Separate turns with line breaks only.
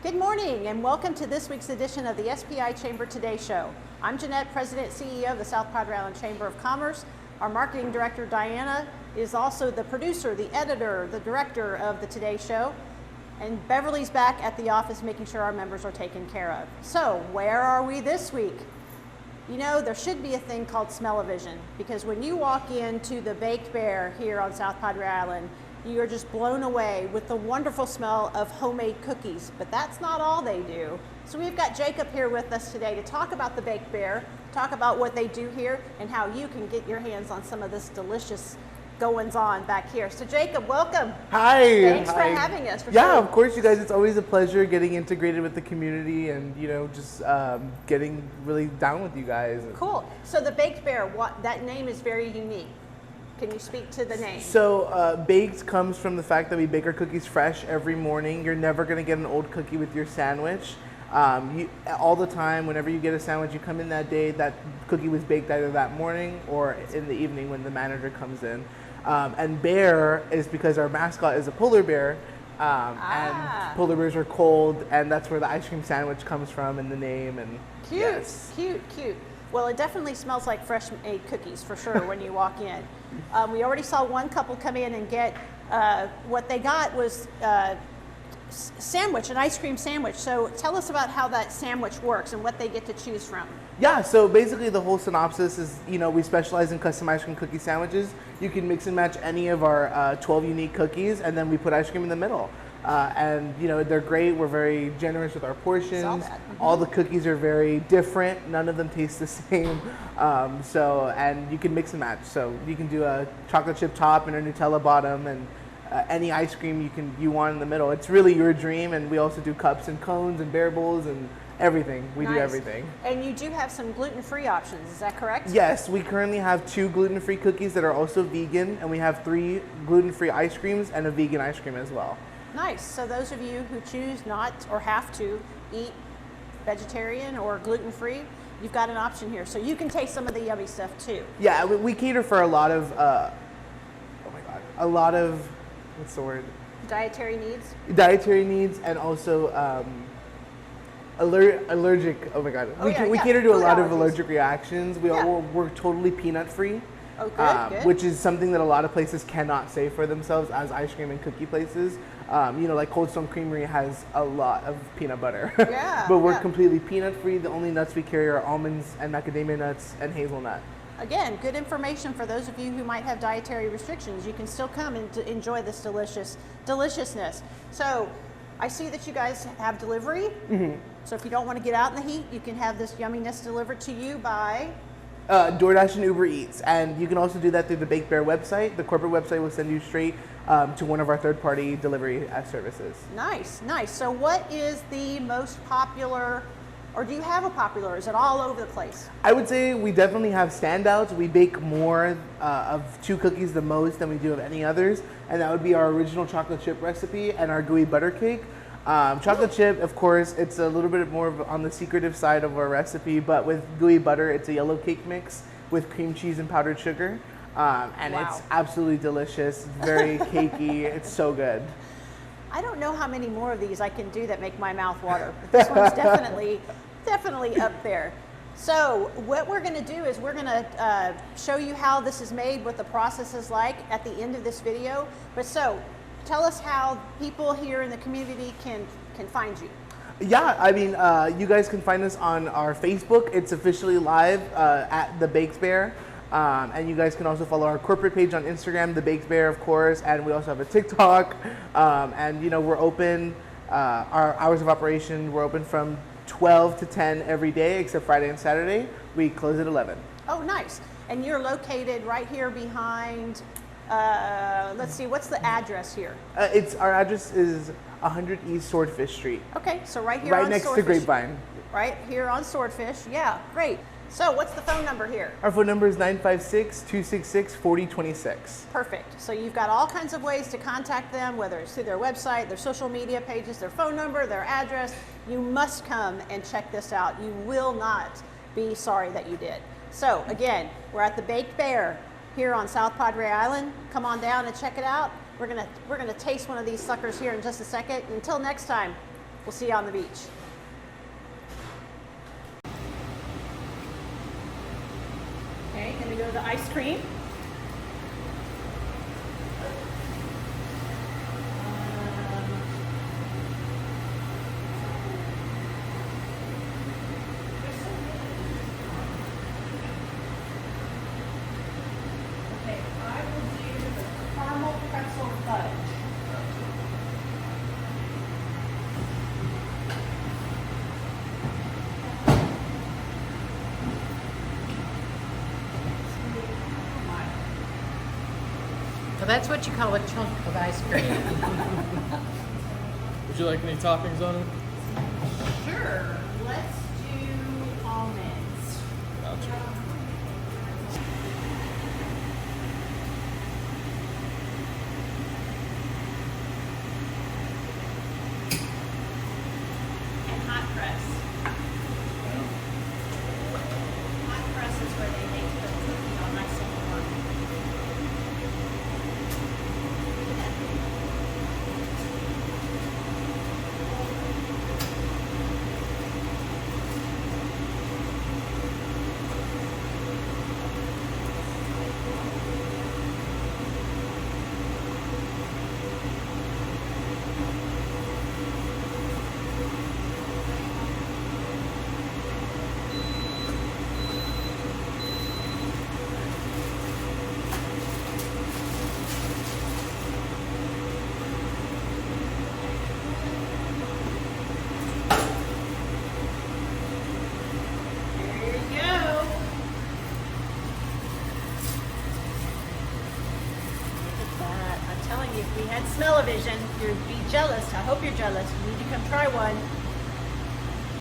Good morning and welcome to this week's edition of the SPI Chamber Today Show. I'm Jeanette, President and CEO of the South Padre Island Chamber of Commerce. Our Marketing Director, Diana, is also the producer, the editor, the director of the Today Show. And Beverly's back at the office making sure our members are taken care of. So, where are we this week? You know, there should be a thing called smell-o-vision, because when you walk into the Baked Bear here on South Padre Island, you are just blown away with the wonderful smell of homemade cookies. But that's not all they do. So we've got Jakob here with us today to talk about the Baked Bear, talk about what they do here, and how you can get your hands on some of this delicious goings-on back here. So Jakob, welcome.
Hi.
Thanks for having us.
Yeah, of course, you guys. It's always a pleasure getting integrated with the community and, you know, just getting really down with you guys.
Cool. So the Baked Bear, that name is very unique. Can you speak to the name?
So baked comes from the fact that we bake our cookies fresh every morning. You're never going to get an old cookie with your sandwich. All the time, whenever you get a sandwich, you come in that day, that cookie was baked either that morning or in the evening when the manager comes in. And bear is because our mascot is a polar bear, and polar bears are cold, and that's where the ice cream sandwich comes from in the name. And
cute,
yes.
cute. Well, it definitely smells like fresh made cookies for sure when you walk in. We already saw one couple come in and get what they got was sandwich, an ice cream sandwich. So tell us about how that sandwich works and what they get to choose from.
Yeah, so basically the whole synopsis is, you know, we specialize in custom ice cream cookie sandwiches. You can mix and match any of our 12 unique cookies, and then we put ice cream in the middle. And, you know, they're great. We're very generous with our portions. All the cookies are very different. None of them taste the same. And you can mix and match. So you can do a chocolate chip top and a Nutella bottom, and any ice cream you want in the middle. It's really your dream. And we also do cups and cones and bear bowls and everything. We do everything.
And you do have some gluten-free options, is that correct?
Yes, we currently have 2 gluten-free cookies that are also vegan, and we have 3 gluten-free ice creams and a vegan ice cream as well.
Nice. So those of you who choose not or have to eat vegetarian or gluten-free, you've got an option here. So you can taste some of the yummy stuff too.
Yeah, we cater for a lot of, what's the word?
Dietary needs?
Dietary needs, and also allergic, we cater to a lot of allergic reactions. We're totally peanut free.
Oh, good.
Which is something that a lot of places cannot say for themselves as ice cream and cookie places. You know, like Cold Stone Creamery has a lot of peanut butter.
Yeah.
But we're completely peanut free. The only nuts we carry are almonds and macadamia nuts and hazelnut.
Again, good information for those of you who might have dietary restrictions. You can still come and enjoy this deliciousness. So I see that you guys have delivery. Mm-hmm. So if you don't want to get out in the heat, you can have this yumminess delivered to you by
DoorDash and Uber Eats, and you can also do that through the Baked Bear website. The corporate website will send you straight to one of our third-party delivery services.
Nice. So what is the most popular, or do you have a popular? Is it all over the place?
I would say we definitely have standouts. We bake more of 2 cookies the most than we do of any others, and that would be our original chocolate chip recipe and our gooey butter cake. Chocolate chip, of course, it's a little bit more on the secretive side of our recipe, but with gooey butter, it's a yellow cake mix with cream cheese and powdered sugar. It's absolutely delicious. It's very cakey. It's so good.
I don't know how many more of these I can do that make my mouth water, but this one's definitely up there. So what we're going to do is we're going to show you how this is made, what the process is like at the end of this video. Tell us how people here in the community can find you.
Yeah, I mean, you guys can find us on our Facebook. It's officially live at The Baked Bear. And you guys can also follow our corporate page on Instagram, The Baked Bear, of course. And we also have a TikTok. And, you know, we're open, our hours of operation, we're open from 12 to 10 every day, except Friday and Saturday. We close at 11.
Oh, nice. And you're located right here behind... let's see, what's the address here?
Our address is 100 East Swordfish Street.
Okay, so right here
right
on
next
Swordfish.
to Grapevine.
Right here on Swordfish, yeah, great. So what's the phone number here?
Our phone number is 956-266-4026.
Perfect. So you've got all kinds of ways to contact them, whether it's through their website, their social media pages, their phone number, their address. You must come and check this out. You will not be sorry that you did. So again, we're at the Baked Bear here on South Padre Island. Come on down and check it out. We're gonna taste one of these suckers here in just a second. Until next time, We'll see you on the beach. Okay, gonna go to the ice cream. Okay, I will do the caramel pretzel fudge.
Well, that's what you call a chunk of ice cream.
Would you like any toppings on it?
Sure, let's do almonds.
Gotcha.
And hot press. Hot press is where they make the cookie all nice and warm. There you go. Look at that. I'm telling you, if we had smell-o-vision, you'd be jealous. I hope you're jealous. You need to come try one.